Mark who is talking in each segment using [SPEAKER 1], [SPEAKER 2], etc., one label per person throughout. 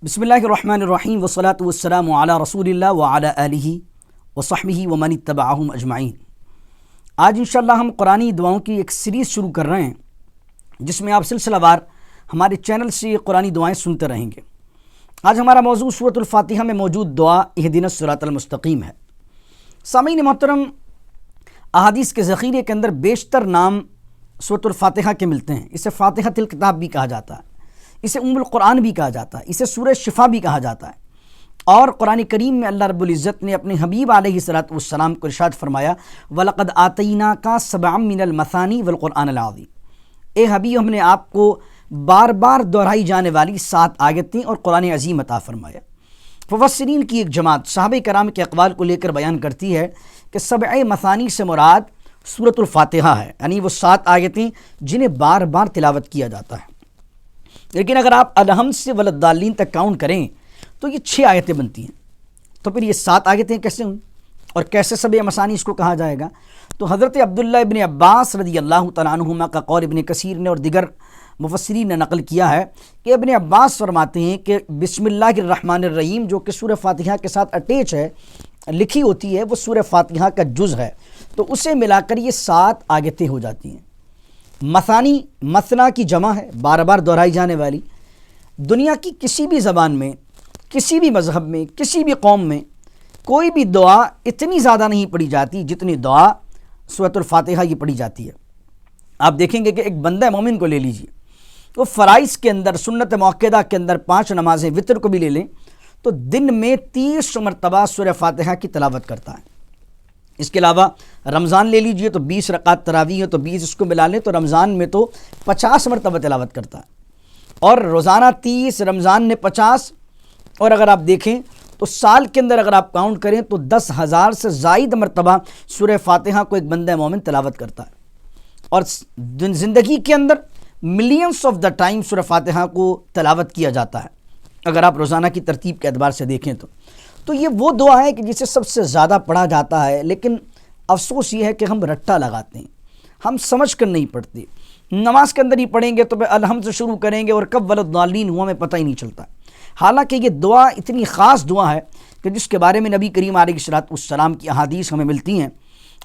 [SPEAKER 1] بسم اللہ الرحمن الرحیم والصلاۃ والسلام علی رسول اللہ وعلی آلہ وصحبہ ومن اتبعہم اجمعین۔ آج انشاءاللہ ہم قرآنی دعاؤں کی ایک سیریز شروع کر رہے ہیں جس میں آپ سلسلہ وار ہمارے چینل سے قرآنی دعائیں سنتے رہیں گے۔ آج ہمارا موضوع سورۃ الفاتحہ میں موجود دعا اھدنا الصراط المستقیم ہے۔ سامعین محترم، احادیث کے ذخیرے کے اندر بیشتر نام سورۃ الفاتحہ کے ملتے ہیں۔ اسے فاتحۃ الکتاب بھی کہا جاتا ہے، اسے ام القرآن بھی کہا جاتا ہے، اسے سورہ شفا بھی کہا جاتا ہے۔ اور قرآن کریم میں اللہ رب العزت نے اپنے حبیب علیہ الصراط والسلام کو ارشاد فرمایا وَلَقَدْ آتَيْنَاكَ سَبْعًا مِّنَ الْمَثَانِي وَالْقُرْآنِ الْعَظِيمِ، اے حبیب ہم نے آپ کو بار بار دہرائی جانے والی 7 آیتیں اور قرآن عظیم عطا فرمایا۔ مفسرین کی ایک جماعت صحابہ کرام کے اقوال کو لے کر بیان کرتی ہے کہ 7 مثانی سے مراد سورۃ الفاتحہ ہے، یعنی وہ 7 آیتیں جنہیں بار بار تلاوت کیا جاتا ہے۔ لیکن اگر آپ الحمد سے ولدالین تک کاؤنٹ کریں تو یہ 6 آیتیں بنتی ہیں۔ تو پھر یہ 7 آیتیں کیسے ہوئیں اور کیسے 7 مثانی اس کو کہا جائے گا؟ تو حضرت عبداللہ ابن عباس رضی اللہ تعالیٰ عنہما کا قول ابن کثیر نے اور دیگر مفسرین نے نقل کیا ہے کہ ابن عباس فرماتے ہیں کہ بسم اللہ الرحمن الرحیم جو کہ سورہ فاتحہ کے ساتھ اٹیچ ہے، لکھی ہوتی ہے، وہ سورہ فاتحہ کا جز ہے، تو اسے ملا کر یہ 7 آیتیں ہو جاتی ہیں۔ مثانی مثنا کی جمع ہے، بار بار دہرائی جانے والی۔ دنیا کی کسی بھی زبان میں، کسی بھی مذہب میں، کسی بھی قوم میں کوئی بھی دعا اتنی زیادہ نہیں پڑھی جاتی جتنی دعا سورۃ الفاتحہ کی پڑھی جاتی ہے۔ آپ دیکھیں گے کہ ایک بندہ مومن کو لے لیجئے، وہ فرائض کے اندر، سنت موقدہ کے اندر 5 نمازیں وتر کو بھی لے لیں تو دن میں 30 مرتبہ سورہ فاتحہ کی تلاوت کرتا ہے۔ اس کے علاوہ رمضان لے لیجئے تو 20 رکعت تراویح ہے تو 20 اس کو ملا لیں تو رمضان میں تو 50 مرتبہ تلاوت کرتا ہے، اور روزانہ 30، رمضان نے 50، اور اگر آپ دیکھیں تو سال کے اندر اگر آپ کاؤنٹ کریں تو 10,000 سے زائد مرتبہ سورہ فاتحہ کو ایک بندہ مومن تلاوت کرتا ہے، اور زندگی کے اندر ملینز آف دا ٹائم سورہ فاتحہ کو تلاوت کیا جاتا ہے اگر آپ روزانہ کی ترتیب کے اعتبار سے دیکھیں تو یہ وہ دعا ہے کہ جسے سب سے زیادہ پڑھا جاتا ہے، لیکن افسوس یہ ہے کہ ہم رٹا لگاتے ہیں، ہم سمجھ کر نہیں پڑھتے۔ نماز کے اندر ہی پڑھیں گے تو الحمد سے شروع کریں گے اور کب ولدالین ہوا ہمیں پتہ ہی نہیں چلتا۔ حالانکہ یہ دعا اتنی خاص دعا ہے کہ جس کے بارے میں نبی کریم علیہ الصراط والسلام کی احادیث ہمیں ملتی ہیں،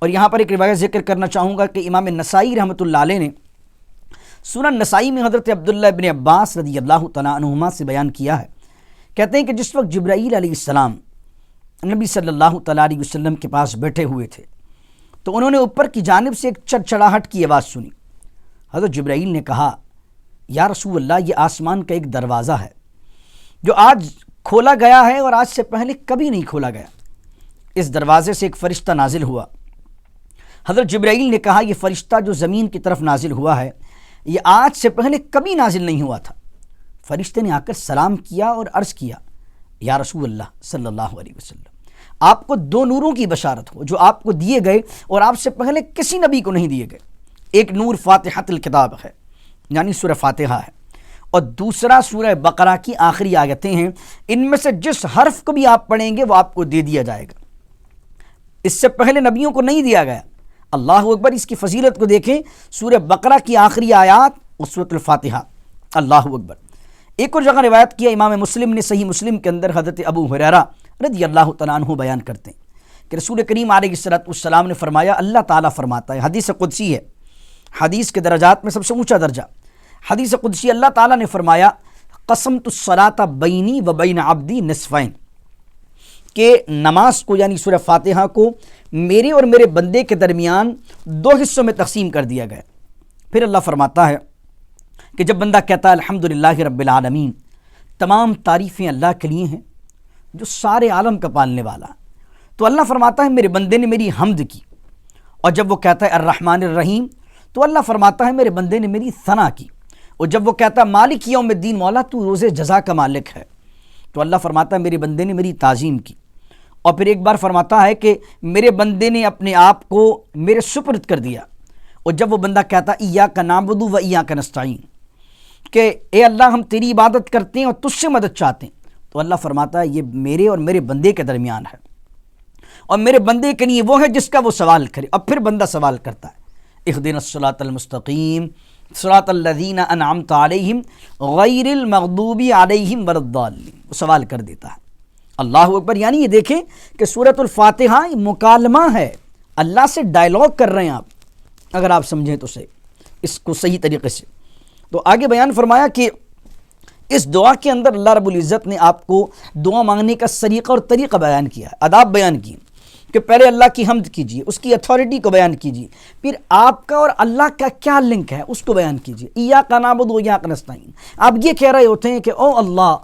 [SPEAKER 1] اور یہاں پر ایک روایت ذکر کرنا چاہوں گا کہ امام نسائی رحمۃ اللہ علیہ نے سنن نسائی میں حضرت عبداللہ ابن عباس رضی اللہ تعالیٰ عنہما سے بیان کیا ہے، کہتے ہیں کہ جس وقت جبرائیل علیہ السلام نبی صلی اللہ تعالیٰ علیہ وسلم کے پاس بیٹھے ہوئے تھے تو انہوں نے اوپر کی جانب سے ایک چڑچڑاہٹ کی آواز سنی۔ حضرت جبرائیل نے کہا یا رسول اللہ، یہ آسمان کا ایک دروازہ ہے جو آج کھولا گیا ہے اور آج سے پہلے کبھی نہیں کھولا گیا۔ اس دروازے سے ایک فرشتہ نازل ہوا۔ حضرت جبرائیل نے کہا یہ فرشتہ جو زمین کی طرف نازل ہوا ہے یہ آج سے پہلے کبھی نازل نہیں ہوا تھا۔ فرشتے نے آ کر سلام کیا اور عرض کیا یا رسول اللہ صلی اللہ علیہ وسلم، آپ کو 2 نوروں کی بشارت ہو جو آپ کو دیے گئے اور آپ سے پہلے کسی نبی کو نہیں دیے گئے۔ ایک نور فاتحۃ الکتاب ہے، یعنی سورہ فاتحہ ہے، اور دوسرا سورہ بقرہ کی آخری آیتیں ہیں۔ ان میں سے جس حرف کو بھی آپ پڑھیں گے وہ آپ کو دے دیا جائے گا، اس سے پہلے نبیوں کو نہیں دیا گیا۔ اللہ اکبر! اس کی فضیلت کو دیکھیں، سورہ بقرہ کی آخری آیات اور سورۃ الفاتحہ، اللہ اکبر! ایک اور جگہ روایت کیا امام مسلم نے صحیح مسلم کے اندر، حضرت ابو ہریرہ رضی اللہ تعالیٰ عنہ بیان کرتے ہیں کہ رسول کریم علیہ الصلاۃ والسلام نے فرمایا، اللہ تعالیٰ فرماتا ہے، حدیث قدسی ہے، حدیث کے درجات میں سب سے اونچا درجہ، حدیث قدسی، اللہ تعالیٰ نے فرمایا قسمت الصلاۃ بینی و بین عبدی نصفین، کہ نماز کو یعنی سورہ فاتحہ کو میرے اور میرے بندے کے درمیان 2 حصوں میں تقسیم کر دیا گیا۔ پھر اللہ فرماتا ہے کہ جب بندہ کہتا ہے الحمدللہ رب العالمین، تمام تعریفیں اللہ کے لیے ہیں جو سارے عالم کا پالنے والا، تو اللہ فرماتا ہے میرے بندے نے میری حمد کی۔ اور جب وہ کہتا ہے الرحمن الرحیم تو اللہ فرماتا ہے میرے بندے نے میری ثنا کی۔ اور جب وہ کہتا ہے مالک یوم الدین، مولا تو روز جزا کا مالک ہے، تو اللہ فرماتا ہے میرے بندے نے میری تعظیم کی۔ اور پھر ایک بار فرماتا ہے کہ میرے بندے نے اپنے آپ کو میرے سپرد کر دیا۔ اور جب وہ بندہ کہتا ہے ایاک نعبد و ایاک نستعین، کہ اے اللہ ہم تیری عبادت کرتے ہیں اور تجھ سے مدد چاہتے ہیں، تو اللہ فرماتا ہے یہ میرے اور میرے بندے کے درمیان ہے، اور میرے بندے کے لیے وہ ہے جس کا وہ سوال کرے۔ اب پھر بندہ سوال کرتا ہے اھدنا الصراط المستقیم صراط الذین انعمت علیہم غیر المغضوب علیہم ولا الضالین۔ وہ سوال کر دیتا ہے۔ اللہ اکبر۔ یعنی یہ دیکھیں کہ سورۃ الفاتحہ مکالمہ ہے، اللہ سے ڈائلاگ کر رہے ہیں آپ، اگر آپ سمجھیں تو صحیح اس کو صحیح طریقے سے۔ تو آگے بیان فرمایا کہ اس دعا کے اندر اللہ رب العزت نے آپ کو دعا مانگنے کا سلیقہ اور طریقہ بیان کیا ہے، آداب بیان کیے کہ پہلے اللہ کی حمد کیجیے، اس کی اتھارٹی کو بیان کیجیے، پھر آپ کا اور اللہ کا کیا لنک ہے اس کو بیان کیجیے۔ ایاک نعبد و ایاک نستعین۔ آپ یہ کہہ رہے ہوتے ہیں کہ او اللہ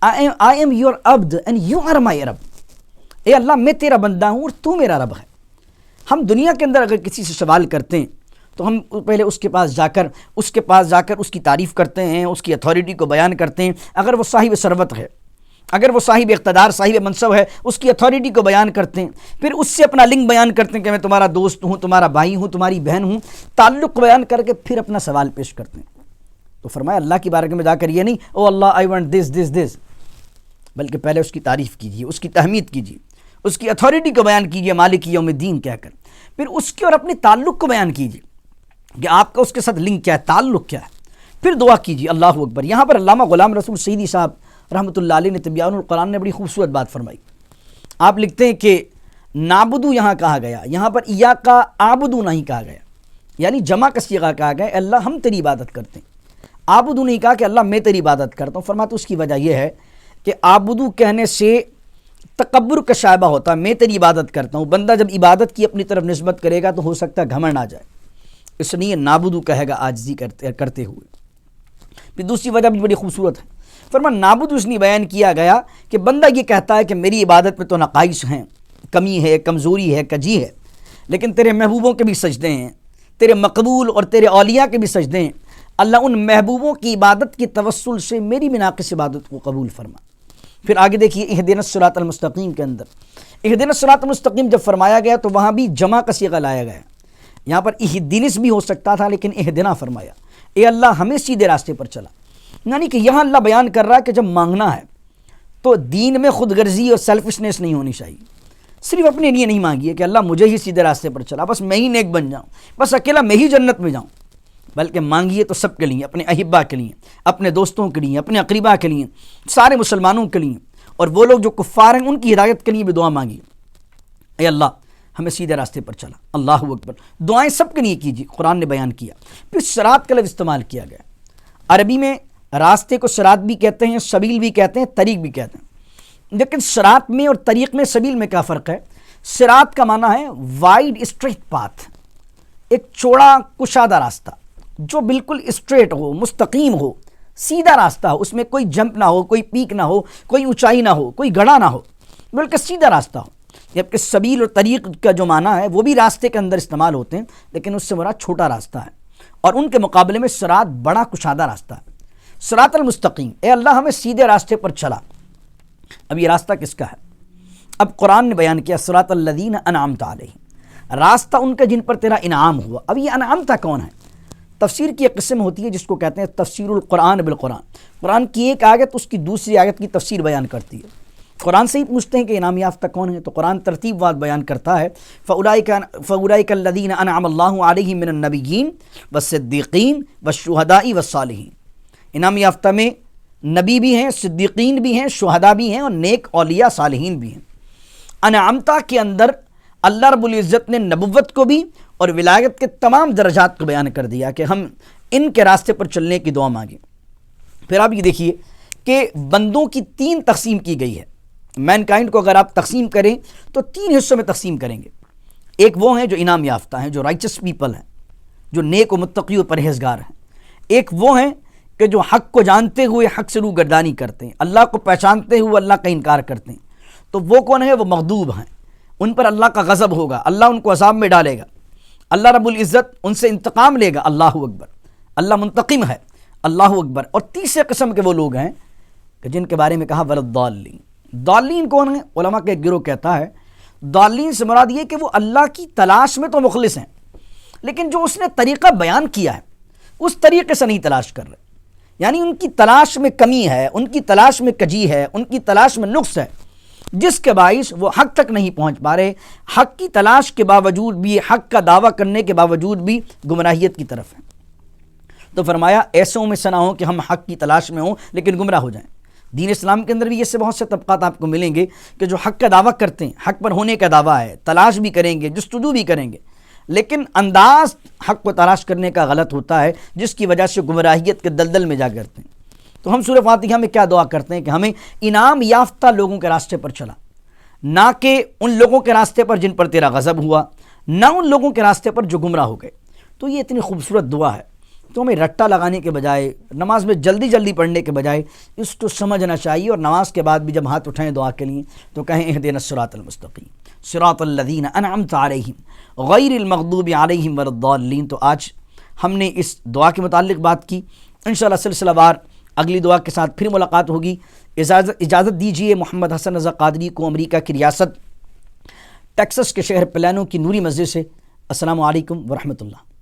[SPEAKER 1] I am your Abdul and you are my رب، اے اللہ میں تیرا بندہ ہوں اور تو میرا رب ہے۔ ہم دنیا کے اندر اگر کسی سے سوال کرتے ہیں تو ہم پہلے اس کے پاس جا کر اس کی تعریف کرتے ہیں، اس کی اتھارٹی کو بیان کرتے ہیں۔ اگر وہ صاحب ثروت ہے، اگر وہ صاحب اقتدار، صاحب منصب ہے، اس کی اتھارٹی کو بیان کرتے ہیں، پھر اس سے اپنا لنک بیان کرتے ہیں کہ میں تمہارا دوست ہوں، تمہارا بھائی ہوں، تمہاری بہن ہوں، تعلق بیان کر کے پھر اپنا سوال پیش کرتے ہیں۔ تو فرمایا اللہ کی بارگاہ میں جا کر یہ نہیں او اللہ I want this، بلکہ پہلے اس کی تعریف کیجیے، اس کی تحمید کیجیے، اس کی اتھارٹی کو بیان کیجیے مالک یوم الدین کہہ کر، پھر اس کے اور اپنے تعلق کو بیان کیجیے کہ آپ کا اس کے ساتھ لنک کیا ہے، تعلق کیا ہے، پھر دعا کیجیے۔ اللہ اکبر۔ یہاں پر علامہ غلام رسول سعیدی صاحب رحمۃ اللہ علیہ نے تبیان القرآن نے بڑی خوبصورت بات فرمائی۔ آپ لکھتے ہیں کہ نعبدو یہاں کہا گیا، یہاں پر ایاک عابدو نہیں کہا گیا، یعنی جمع کا صیغہ کہا گیا، اللہ ہم تیری عبادت کرتے ہیں۔ عابدو نہیں کہا کہ اللہ میں تیری عبادت کرتا ہوں۔ فرماتے اس کی وجہ یہ ہے کہ عابدو کہنے سے تکبر کا شائبہ ہوتا ہے، میں تیری عبادت کرتا ہوں۔ بندہ جب عبادت کی اپنی طرف نسبت کرے گا تو ہو سکتا ہے گھمنڈ آ جائے، اس لیے نعبدو کہے گا عاجزی کرتے ہوئے۔ پھر دوسری وجہ بھی بڑی خوبصورت ہے، فرمایا نعبدو اس لیے بیان کیا گیا کہ بندہ یہ کہتا ہے کہ میری عبادت میں تو نقائص ہیں، کمی ہے، کمزوری ہے، کجی ہے، لیکن تیرے محبوبوں کے بھی سجدے ہیں، تیرے مقبول اور تیرے اولیاء کے بھی سجدے ہیں، اللہ ان محبوبوں کی عبادت کی توسل سے میری بھی ناقص عبادت کو قبول فرما۔ پھر آگے دیکھیے اھدنا الصراط المستقیم کے اندر اھدنا الصراط المستقیم جب فرمایا گیا تو وہاں بھی جمع کا صیغہ لایا گیا، یہاں پر اھدنس بھی ہو سکتا تھا لیکن اھدنا فرمایا، اے اللہ ہمیں سیدھے راستے پر چلا۔ یعنی کہ یہاں اللہ بیان کر رہا ہے کہ جب مانگنا ہے تو دین میں خود غرضی اور سیلفشنس نہیں ہونی چاہیے، صرف اپنے لیے نہیں مانگیے کہ اللہ مجھے ہی سیدھے راستے پر چلا، بس میں ہی نیک بن جاؤں، بس اکیلا میں ہی جنت میں جاؤں، بلکہ مانگیے تو سب کے لیے، اپنے احبا کے لیے، اپنے دوستوں کے لیے، اپنے اقربا کے لیے، سارے مسلمانوں کے لیے، اور وہ لوگ جو کفار ہیں ان کی ہدایت کے لیے بھی دعا مانگیے، اے اللہ ہمیں سیدھے راستے پر چلا۔ اللہ اکبر۔ دعائیں سب کے لیے کیجیے، قرآن نے بیان کیا۔ پھر صراط کا لفظ استعمال کیا گیا، عربی میں راستے کو صراط بھی کہتے ہیں، سبیل بھی کہتے ہیں، طریق بھی کہتے ہیں، لیکن صراط میں اور طریق میں، سبیل میں کیا فرق ہے؟ صراط کا معنی ہے وائڈ اسٹریٹ پاتھ، ایک چوڑا کشادہ راستہ جو بالکل اسٹریٹ ہو، مستقیم ہو، سیدھا راستہ ہو، اس میں کوئی جمپ نہ ہو، کوئی پیک نہ ہو، کوئی اونچائی نہ ہو، کوئی گڑھا نہ ہو، بلکہ سیدھا راستہ ہو۔ جبکہ سبیل اور طریق کا جو معنی ہے وہ بھی راستے کے اندر استعمال ہوتے ہیں، لیکن اس سے مراد چھوٹا راستہ ہے، اور ان کے مقابلے میں صراط بڑا کشادہ راستہ ہے۔ صراط المستقیم، اے اللہ ہمیں سیدھے راستے پر چلا۔ اب یہ راستہ کس کا ہے؟ اب قرآن نے بیان کیا صراط الذین انعمت علیہم، راستہ ان کا جن پر تیرا انعام ہوا۔ اب یہ انعام تھا کون ہے؟ تفسیر کی ایک قسم ہوتی ہے جس کو کہتے ہیں تفسیر القرآن بالقرآن، قرآن کی ایک آیت اس کی دوسری آیت کی تفسیر بیان کرتی ہے۔ قرآن سے ہی پوچھتے ہیں کہ انعام یافتہ کون ہے، تو قرآن ترتیب وار بیان کرتا ہے فَأُولَئِكَ الَّذِينَ أَنْعَمَ اللَّهُ عَلَيْهِم مِّنَ النَّبِيِّينَ وَالصِّدِّيقِينَ وَالشُّهَدَاءِ وَالصَّالِحِينَ۔ انعام یافتہ میں نبی بھی ہیں، صدیقین بھی ہیں، شہداء بھی ہیں، اور نیک اولیاء صالحین بھی ہیں۔ انعامتا کے اندر اللہ رب العزت نے نبوت کو بھی اور ولایت کے تمام درجات کو بیان کر دیا کہ ہم ان کے راستے پر چلنے کی دعا مانگیں۔ پھر آپ یہ دیکھیے کہ بندوں کی تین تقسیم کی گئی ہے، مین کائنڈ کو اگر آپ تقسیم کریں تو تین حصوں میں تقسیم کریں گے۔ ایک وہ ہیں جو انعام یافتہ ہیں، جو رائچس پیپل ہیں، جو نیک و متقی و پرہیزگار ہیں۔ ایک وہ ہیں کہ جو حق کو جانتے ہوئے حق سے روگردانی کرتے ہیں، اللہ کو پہچانتے ہوئے اللہ کا انکار کرتے ہیں۔ تو وہ کون ہیں؟ وہ مغضوب ہیں، ان پر اللہ کا غضب ہوگا، اللہ ان کو عذاب میں ڈالے گا، اللہ رب العزت ان سے انتقام لے گا۔ اللہ اکبر، اللہ منتقم ہے۔ اللہ اکبر۔ اور تیسرے قسم کے وہ لوگ ہیں کہ جن کے بارے میں کہا وَلَضَّالِّينَ۔ ضالین کون ہیں؟ علماء کا ایک گروہ کہتا ہے ضالین سے مراد یہ کہ وہ اللہ کی تلاش میں تو مخلص ہیں، لیکن جو اس نے طریقہ بیان کیا ہے اس طریقے سے نہیں تلاش کر رہے، یعنی ان کی تلاش میں کمی ہے، ان کی تلاش میں کجی ہے، ان کی تلاش میں نقص ہے، جس کے باعث وہ حق تک نہیں پہنچ پا رہے، حق کی تلاش کے باوجود بھی، حق کا دعویٰ کرنے کے باوجود بھی گمراہیت کی طرف ہیں۔ تو فرمایا ایسوں میں سے نہ ہوں کہ ہم حق کی تلاش میں ہوں لیکن گمراہ ہو جائیں، دین اسلام کے اندر بھی ایسے بہت سے طبقات آپ کو ملیں گے کہ جو حق کا دعویٰ کرتے ہیں، حق پر ہونے کا دعویٰ ہے، تلاش بھی کریں گے، جستجو بھی کریں گے، لیکن انداز حق کو تلاش کرنے کا غلط ہوتا ہے، جس کی وجہ سے گمراہیت کے دلدل میں جا کرتے ہیں۔ تو ہم سورہ فاتحہ میں کیا دعا کرتے ہیں کہ ہمیں انعام یافتہ لوگوں کے راستے پر چلا، نہ کہ ان لوگوں کے راستے پر جن پر تیرا غضب ہوا، نہ ان لوگوں کے راستے پر جو گمراہ ہو گئے۔ تو یہ اتنی خوبصورت دعا ہے، تو ہمیں رٹا لگانے کے بجائے، نماز میں جلدی جلدی پڑھنے کے بجائے اس کو سمجھنا چاہیے، اور نماز کے بعد بھی جب ہاتھ اٹھائیں دعا کے لیے تو کہیں اھدنا الصراط المستقیم صراط الذین انعمت علیہم غیر المغضوب علیہم ولا الضالین۔ تو آج ہم نے اس دعا کے متعلق بات کی، انشاءاللہ سلسلہ وار اگلی دعا کے ساتھ پھر ملاقات ہوگی۔ اجازت دیجیے محمد حسن رضا قادری کو امریکہ کی ریاست ٹیکساس کے شہر پلانو کی نوری مسجد سے۔ السلام علیکم ورحمۃ اللہ۔